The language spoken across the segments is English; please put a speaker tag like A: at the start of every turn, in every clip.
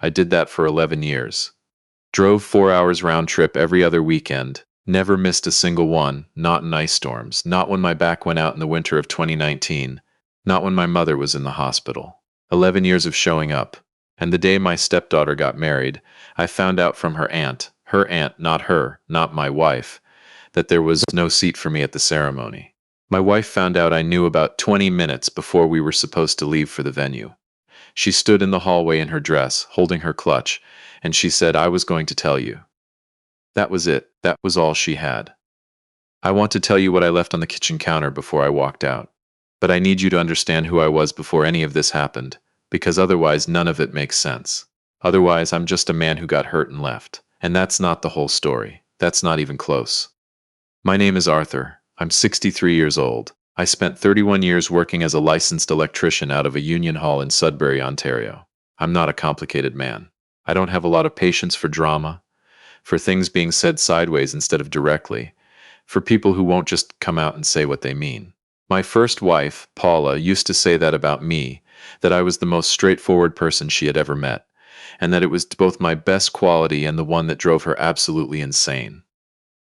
A: I did that for 11 years. Drove 4 hours round trip every other weekend. Never missed a single one, not in ice storms, not when my back went out in the winter of 2019, not when my mother was in the hospital. 11 years of showing up. And the day my stepdaughter got married, I found out from her aunt, not her, not my wife, that there was no seat for me at the ceremony. My wife found out I knew about 20 minutes before we were supposed to leave for the venue. She stood in the hallway in her dress, holding her clutch, and she said, "I was going to tell you." That was it. That was all she had. I want to tell you what I left on the kitchen counter before I walked out. But I need you to understand who I was before any of this happened, because otherwise none of it makes sense. Otherwise, I'm just a man who got hurt and left. And that's not the whole story. That's not even close. My name is Arthur. I'm 63 years old. I spent 31 years working as a licensed electrician out of a union hall in Sudbury, Ontario. I'm not a complicated man. I don't have a lot of patience for drama, for things being said sideways instead of directly, for people who won't just come out and say what they mean. My first wife, Paula, used to say that about me, that I was the most straightforward person she had ever met, and that it was both my best quality and the one that drove her absolutely insane.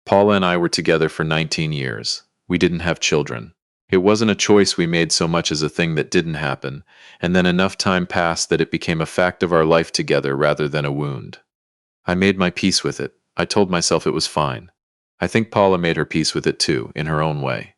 A: Paula and I were together for 19 years. We didn't have children. It wasn't a choice we made so much as a thing that didn't happen, and then enough time passed that it became a fact of our life together rather than a wound. I made my peace with it. I told myself it was fine. I think Paula made her peace with it too, in her own way.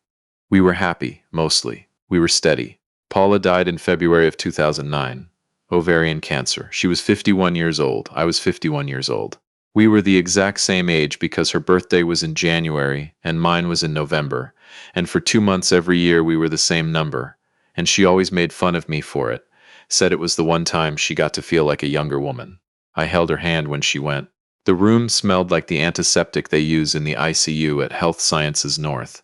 A: We were happy, mostly. We were steady. Paula died in February of 2009. Ovarian cancer. She was 51 years old. I was 51 years old. We were the exact same age because her birthday was in January and mine was in November, and for 2 months every year we were the same number, and she always made fun of me for it, said it was the one time she got to feel like a younger woman. I held her hand when she went. The room smelled like the antiseptic they use in the ICU at Health Sciences North,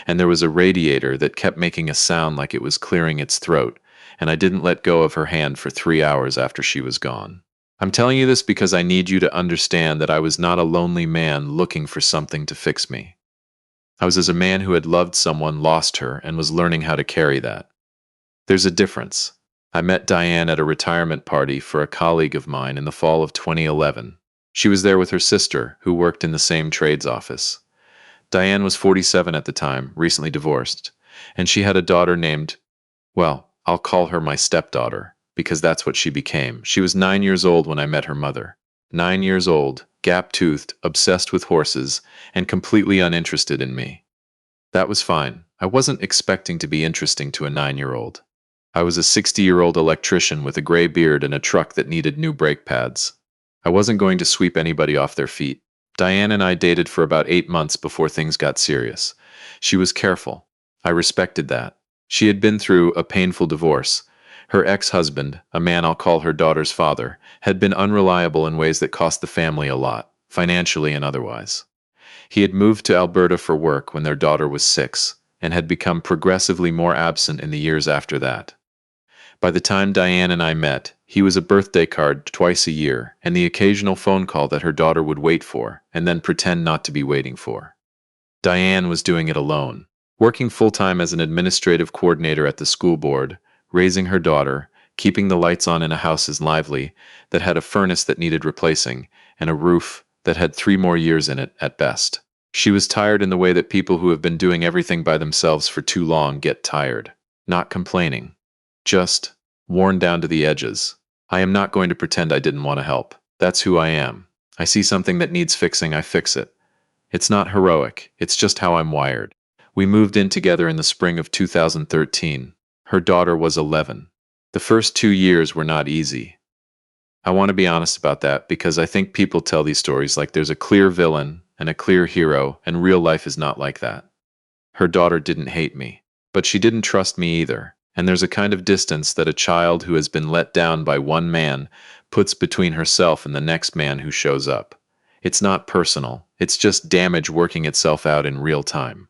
A: and there was a radiator that kept making a sound like it was clearing its throat, and I didn't let go of her hand for 3 hours after she was gone. I'm telling you this because I need you to understand that I was not a lonely man looking for something to fix me. I was as a man who had loved someone, lost her, and was learning how to carry that. There's a difference. I met Diane at a retirement party for a colleague of mine in the fall of 2011. She was there with her sister, who worked in the same trades office. Diane was 47 at the time, recently divorced, and she had a daughter named, well, I'll call her my stepdaughter, because that's what she became. She was 9 years old when I met her mother. 9 years old, gap-toothed, obsessed with horses, and completely uninterested in me. That was fine. I wasn't expecting to be interesting to a 9-year-old. I was a 60-year-old electrician with a gray beard and a truck that needed new brake pads. I wasn't going to sweep anybody off their feet. Diane and I dated for about 8 months before things got serious. She was careful. I respected that. She had been through a painful divorce. Her ex-husband, a man I'll call her daughter's father, had been unreliable in ways that cost the family a lot, financially and otherwise. He had moved to Alberta for work when their daughter was 6, and had become progressively more absent in the years after that. By the time Diane and I met, he was a birthday card twice a year, and the occasional phone call that her daughter would wait for, and then pretend not to be waiting for. Diane was doing it alone, working full-time as an administrative coordinator at the school board, raising her daughter, keeping the lights on in a house as lively, that had a furnace that needed replacing, and a roof that had 3 more years in it at best. She was tired in the way that people who have been doing everything by themselves for too long get tired. Not complaining. Just worn down to the edges. I am not going to pretend I didn't want to help. That's who I am. I see something that needs fixing, I fix it. It's not heroic, it's just how I'm wired. We moved in together in the spring of 2013. Her daughter was 11. The first 2 years were not easy. I want to be honest about that because I think people tell these stories like there's a clear villain and a clear hero, and real life is not like that. Her daughter didn't hate me, but she didn't trust me either. And there's a kind of distance that a child who has been let down by one man puts between herself and the next man who shows up. It's not personal, it's just damage working itself out in real time.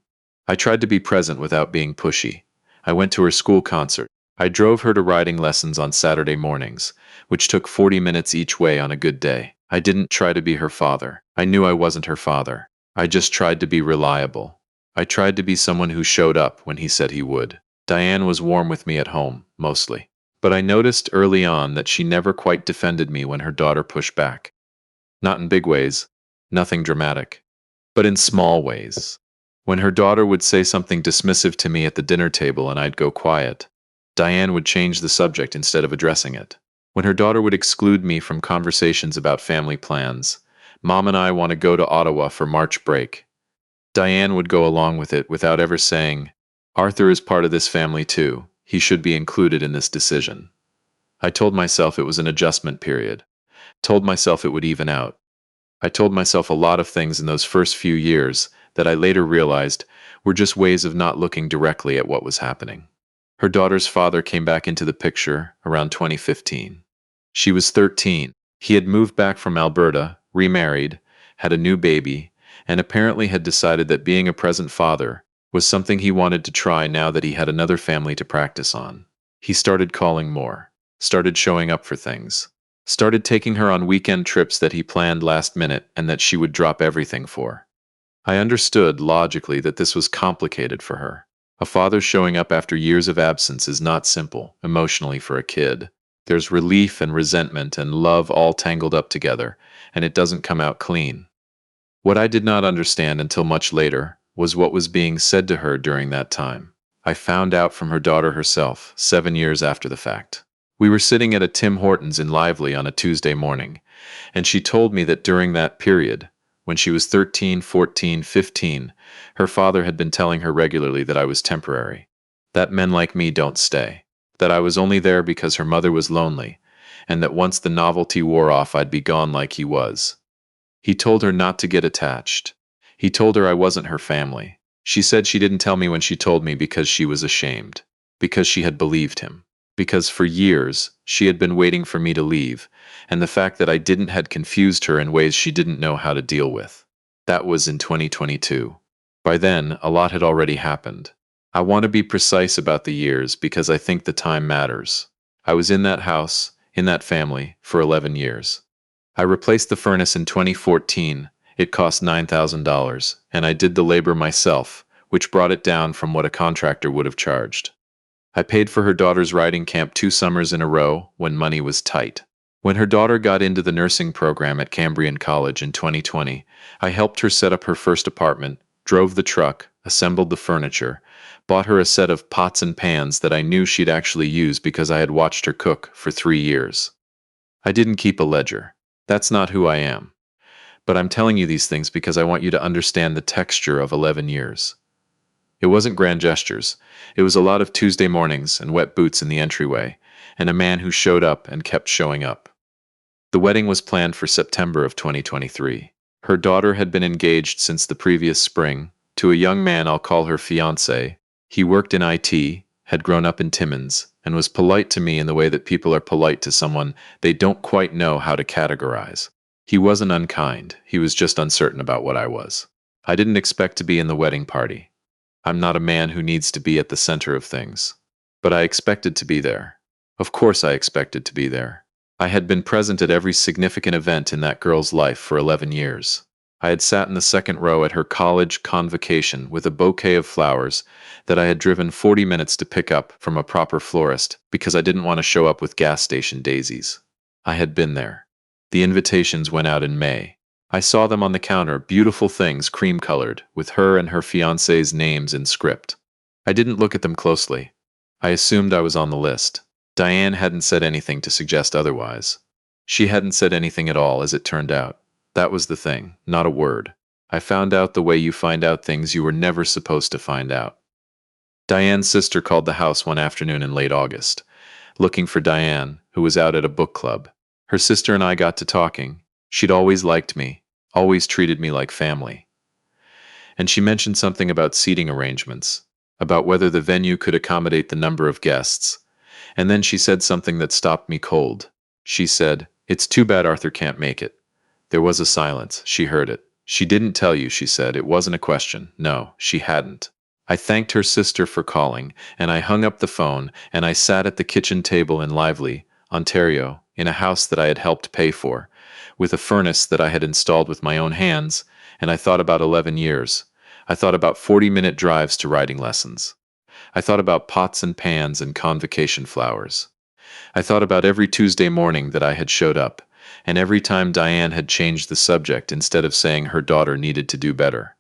A: I tried to be present without being pushy. I went to her school concert. I drove her to riding lessons on Saturday mornings, which took 40 minutes each way on a good day. I didn't try to be her father. I knew I wasn't her father. I just tried to be reliable. I tried to be someone who showed up when he said he would. Diane was warm with me at home, mostly. But I noticed early on that she never quite defended me when her daughter pushed back. Not in big ways, nothing dramatic, but in small ways. When her daughter would say something dismissive to me at the dinner table and I'd go quiet, Diane would change the subject instead of addressing it. When her daughter would exclude me from conversations about family plans, Mom and I want to go to Ottawa for March break, Diane would go along with it without ever saying, Arthur is part of this family too. He should be included in this decision. I told myself it was an adjustment period. Told myself it would even out. I told myself a lot of things in those first few years that I later realized were just ways of not looking directly at what was happening. Her daughter's father came back into the picture around 2015. She was 13. He had moved back from Alberta, remarried, had a new baby, and apparently had decided that being a present father was something he wanted to try now that he had another family to practice on. He started calling more, started showing up for things, started taking her on weekend trips that he planned last minute and that she would drop everything for. I understood, logically, that this was complicated for her. A father showing up after years of absence is not simple, emotionally, for a kid. There's relief and resentment and love all tangled up together, and it doesn't come out clean. What I did not understand until much later was what was being said to her during that time. I found out from her daughter herself, 7 years after the fact. We were sitting at a Tim Hortons in Lively on a Tuesday morning, and she told me that during that period, when she was 13, 14, 15, her father had been telling her regularly that I was temporary, that men like me don't stay, that I was only there because her mother was lonely, and that once the novelty wore off I'd be gone like he was. He told her not to get attached. He told her I wasn't her family. She said she didn't tell me when she told me because she was ashamed, because she had believed him, because for years she had been waiting for me to leave, and the fact that I didn't had confused her in ways she didn't know how to deal with. That was in 2022. By then, a lot had already happened. I want to be precise about the years because I think the time matters. I was in that house, in that family, for 11 years. I replaced the furnace in 2014. It cost $9,000, and I did the labor myself, which brought it down from what a contractor would have charged. I paid for her daughter's riding camp 2 summers in a row when money was tight. When her daughter got into the nursing program at Cambrian College in 2020, I helped her set up her first apartment, drove the truck, assembled the furniture, bought her a set of pots and pans that I knew she'd actually use because I had watched her cook for 3 years. I didn't keep a ledger. That's not who I am. But I'm telling you these things because I want you to understand the texture of 11 years. It wasn't grand gestures. It was a lot of Tuesday mornings and wet boots in the entryway, and a man who showed up and kept showing up. The wedding was planned for September of 2023. Her daughter had been engaged since the previous spring to a young man I'll call her fiancé. He worked in IT, had grown up in Timmins, and was polite to me in the way that people are polite to someone they don't quite know how to categorize. He wasn't unkind, he was just uncertain about what I was. I didn't expect to be in the wedding party. I'm not a man who needs to be at the center of things. But I expected to be there. Of course I expected to be there. I had been present at every significant event in that girl's life for 11 years. I had sat in the second row at her college convocation with a bouquet of flowers that I had driven 40 minutes to pick up from a proper florist because I didn't want to show up with gas station daisies. I had been there. The invitations went out in May. I saw them on the counter, beautiful things, cream-colored, with her and her fiancé's names in script. I didn't look at them closely. I assumed I was on the list. Diane hadn't said anything to suggest otherwise. She hadn't said anything at all, as it turned out. That was the thing, not a word. I found out the way you find out things you were never supposed to find out. Diane's sister called the house one afternoon in late August, looking for Diane, who was out at a book club. Her sister and I got to talking. She'd always liked me, always treated me like family. And she mentioned something about seating arrangements, about whether the venue could accommodate the number of guests. And then she said something that stopped me cold. She said, "It's too bad Arthur can't make it." There was a silence. She heard it. "She didn't tell you," she said. "It wasn't a question." No, she hadn't. I thanked her sister for calling, and I hung up the phone, and I sat at the kitchen table in Lively, Ontario, in a house that I had helped pay for, with a furnace that I had installed with my own hands, and I thought about 11 years. I thought about 40-minute drives to writing lessons. I thought about pots and pans and convocation flowers. I thought about every Tuesday morning that I had showed up, and every time Diane had changed the subject instead of saying her daughter needed to do better.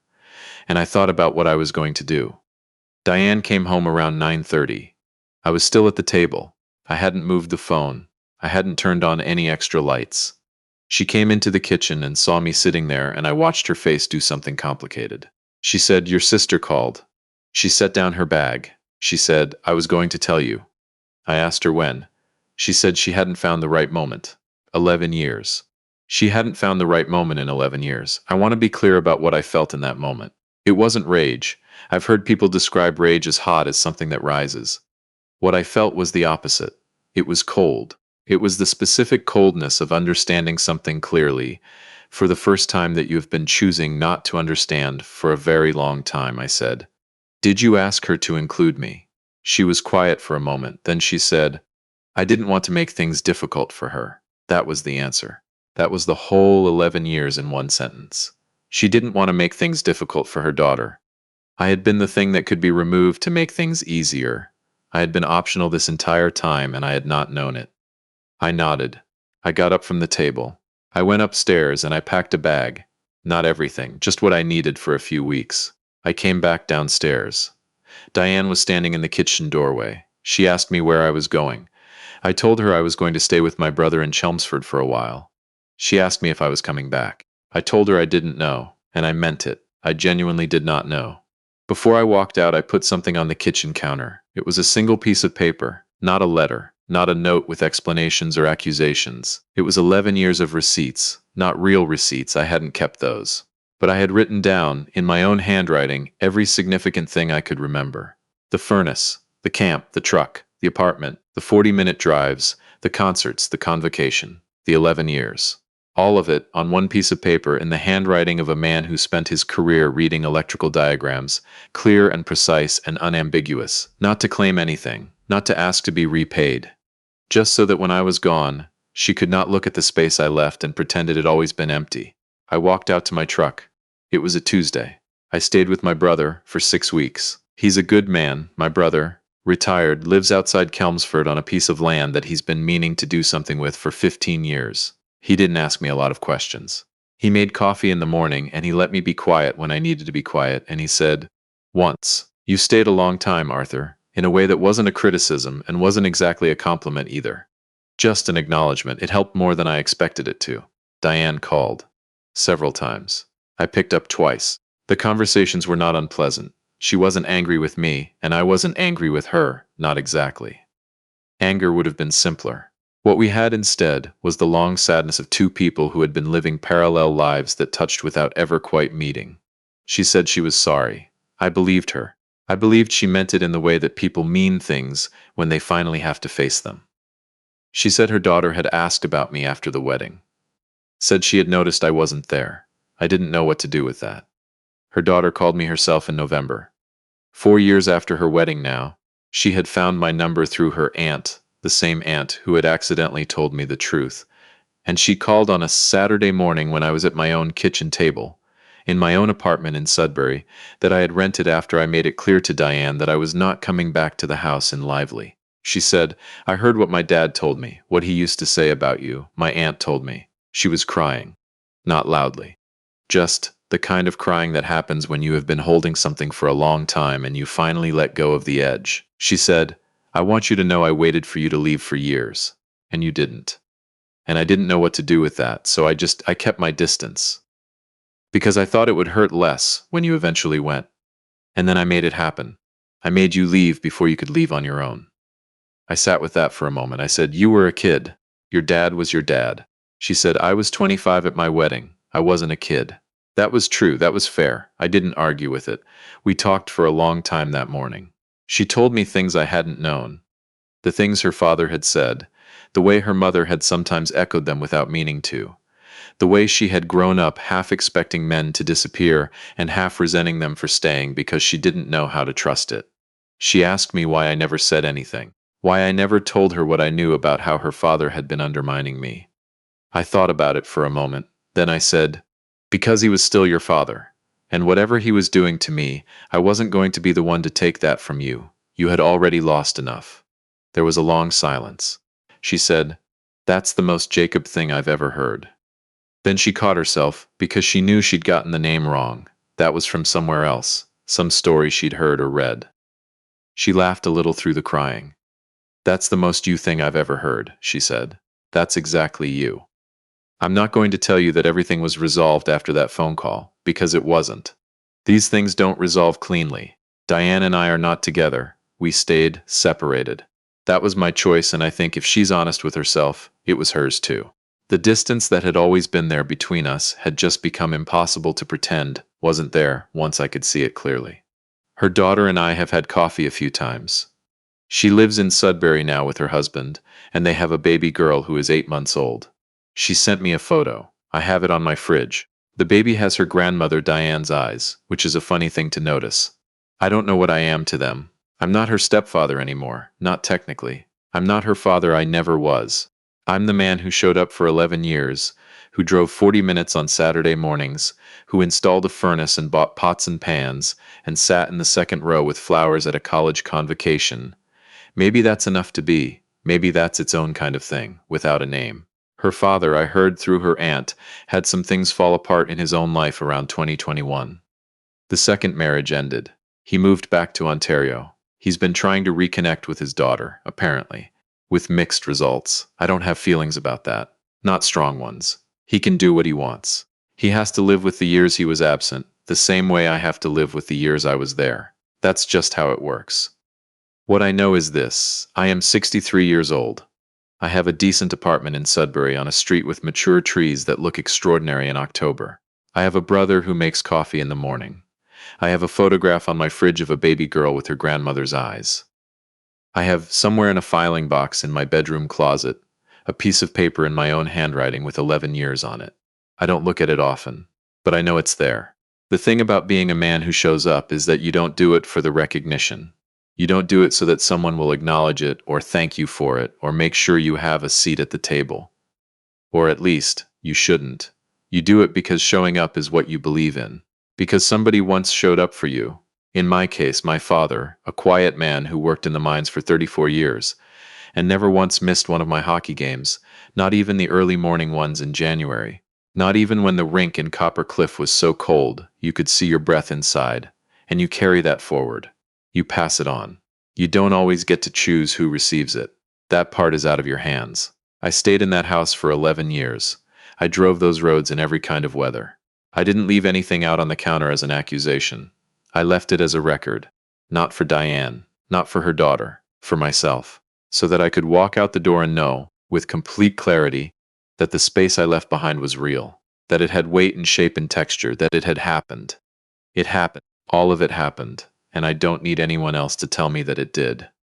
A: And I thought about what I was going to do. Diane came home around 9:30. I was still at the table. I hadn't moved the phone. I hadn't turned on any extra lights. She came into the kitchen and saw me sitting there, and I watched her face do something complicated. She said, "Your sister called." She set down her bag. She said, "I was going to tell you." I asked her when. She said she hadn't found the right moment. 11 years. She hadn't found the right moment in 11 years. I want to be clear about what I felt in that moment. It wasn't rage. I've heard people describe rage as hot, as something that rises. What I felt was the opposite. It was cold. It was the specific coldness of understanding something clearly for the first time that you have been choosing not to understand for a very long time, I said. "Did you ask her to include me?" She was quiet for a moment. Then she said, "I didn't want to make things difficult for her." That was the answer. That was the whole 11 years in one sentence. She didn't want to make things difficult for her daughter. I had been the thing that could be removed to make things easier. I had been optional this entire time, and I had not known it. I nodded. I got up from the table. I went upstairs and I packed a bag. Not everything, just what I needed for a few weeks. I came back downstairs. Diane was standing in the kitchen doorway. She asked me where I was going. I told her I was going to stay with my brother in Chelmsford for a while. She asked me if I was coming back. I told her I didn't know, and I meant it. I genuinely did not know. Before I walked out, I put something on the kitchen counter. It was a single piece of paper, not a letter, not a note with explanations or accusations. It was 11 years of receipts, not real receipts. I hadn't kept those. But I had written down, in my own handwriting, every significant thing I could remember. The furnace, the camp, the truck, the apartment, the 40-minute drives, the concerts, the convocation, the 11 years. All of it on one piece of paper in the handwriting of a man who spent his career reading electrical diagrams, clear and precise and unambiguous, not to claim anything, not to ask to be repaid. Just so that when I was gone, she could not look at the space I left and pretend it had always been empty. I walked out to my truck. It was a Tuesday. I stayed with my brother for 6 weeks. He's a good man, my brother, retired, lives outside Chelmsford on a piece of land that he's been meaning to do something with for 15 years. He didn't ask me a lot of questions. He made coffee in the morning, and he let me be quiet when I needed to be quiet, and he said, "Once, you stayed a long time, Arthur," in a way that wasn't a criticism and wasn't exactly a compliment either. Just an acknowledgement. It helped more than I expected it to. Diane called. Several times. I picked up twice. The conversations were not unpleasant. She wasn't angry with me, and I wasn't angry with her, not exactly. Anger would have been simpler. What we had instead was the long sadness of two people who had been living parallel lives that touched without ever quite meeting. She said she was sorry. I believed her. I believed she meant it in the way that people mean things when they finally have to face them. She said her daughter had asked about me after the wedding. Said she had noticed I wasn't there. I didn't know what to do with that. Her daughter called me herself in November. 4 years after her wedding now, she had found my number through her aunt, the same aunt who had accidentally told me the truth, and she called on a Saturday morning when I was at my own kitchen table, in my own apartment in Sudbury, that I had rented after I made it clear to Diane that I was not coming back to the house in Lively. She said, "I heard what my dad told me, what he used to say about you. My aunt told me." She was crying. Not loudly. Just the kind of crying that happens when you have been holding something for a long time and you finally let go of the edge. She said, "I want you to know I waited for you to leave for years, and you didn't. And I didn't know what to do with that, so I kept my distance. Because I thought it would hurt less when you eventually went. And then I made it happen. I made you leave before you could leave on your own." I sat with that for a moment. I said, "You were a kid. Your dad was your dad." She said, "I was 25 at my wedding. I wasn't a kid." That was true. That was fair. I didn't argue with it. We talked for a long time that morning. She told me things I hadn't known. The things her father had said. The way her mother had sometimes echoed them without meaning to. The way she had grown up half expecting men to disappear and half resenting them for staying because she didn't know how to trust it. She asked me why I never said anything. Why I never told her what I knew about how her father had been undermining me. I thought about it for a moment. Then I said, "Because he was still your father. And whatever he was doing to me, I wasn't going to be the one to take that from you. You had already lost enough." There was a long silence. she said. That's the most Jacob thing I've ever heard. Then she caught herself because she knew she'd gotten the name wrong. That was from somewhere else, some story she'd heard or read. She laughed a little through the crying. That's the most you thing I've ever heard, she said. That's exactly you. I'm not going to tell you that everything was resolved after that phone call, because it wasn't. These things don't resolve cleanly. Diane and I are not together. We stayed separated. That was my choice, and I think if she's honest with herself, it was hers too. The distance that had always been there between us had just become impossible to pretend wasn't there once I could see it clearly. Her daughter and I have had coffee a few times. She lives in Sudbury now with her husband, and they have a baby girl who is 8 months old. She sent me a photo. I have it on my fridge. The baby has her grandmother Diane's eyes, which is a funny thing to notice. I don't know what I am to them. I'm not her stepfather anymore, not technically. I'm not her father, I never was. I'm the man who showed up for 11 years, who drove 40 minutes on Saturday mornings, who installed a furnace and bought pots and pans, and sat in the second row with flowers at a college convocation. Maybe that's enough to be. Maybe that's its own kind of thing, without a name. Her father, I heard through her aunt, had some things fall apart in his own life around 2021. The second marriage ended. He moved back to Ontario. He's been trying to reconnect with his daughter, apparently, with mixed results. I don't have feelings about that. Not strong ones. He can do what he wants. He has to live with the years he was absent, the same way I have to live with the years I was there. That's just how it works. What I know is this: I am 63 years old. I have a decent apartment in Sudbury on a street with mature trees that look extraordinary in October. I have a brother who makes coffee in the morning. I have a photograph on my fridge of a baby girl with her grandmother's eyes. I have, somewhere in a filing box in my bedroom closet, a piece of paper in my own handwriting with 11 years on it. I don't look at it often, but I know it's there. The thing about being a man who shows up is that you don't do it for the recognition. You don't do it so that someone will acknowledge it or thank you for it or make sure you have a seat at the table. Or at least, you shouldn't. You do it because showing up is what you believe in. Because somebody once showed up for you. In my case, my father, a quiet man who worked in the mines for 34 years, and never once missed one of my hockey games, not even the early morning ones in January. Not even when the rink in Copper Cliff was so cold you could see your breath inside. And you carry that forward. You pass it on. You don't always get to choose who receives it. That part is out of your hands. I stayed in that house for 11 years. I drove those roads in every kind of weather. I didn't leave anything out on the counter as an accusation. I left it as a record. Not for Diane, not for her daughter, for myself. So that I could walk out the door and know, with complete clarity, that the space I left behind was real. That it had weight and shape and texture, that it had happened. It happened. All of it happened. And I don't need anyone else to tell me that it did.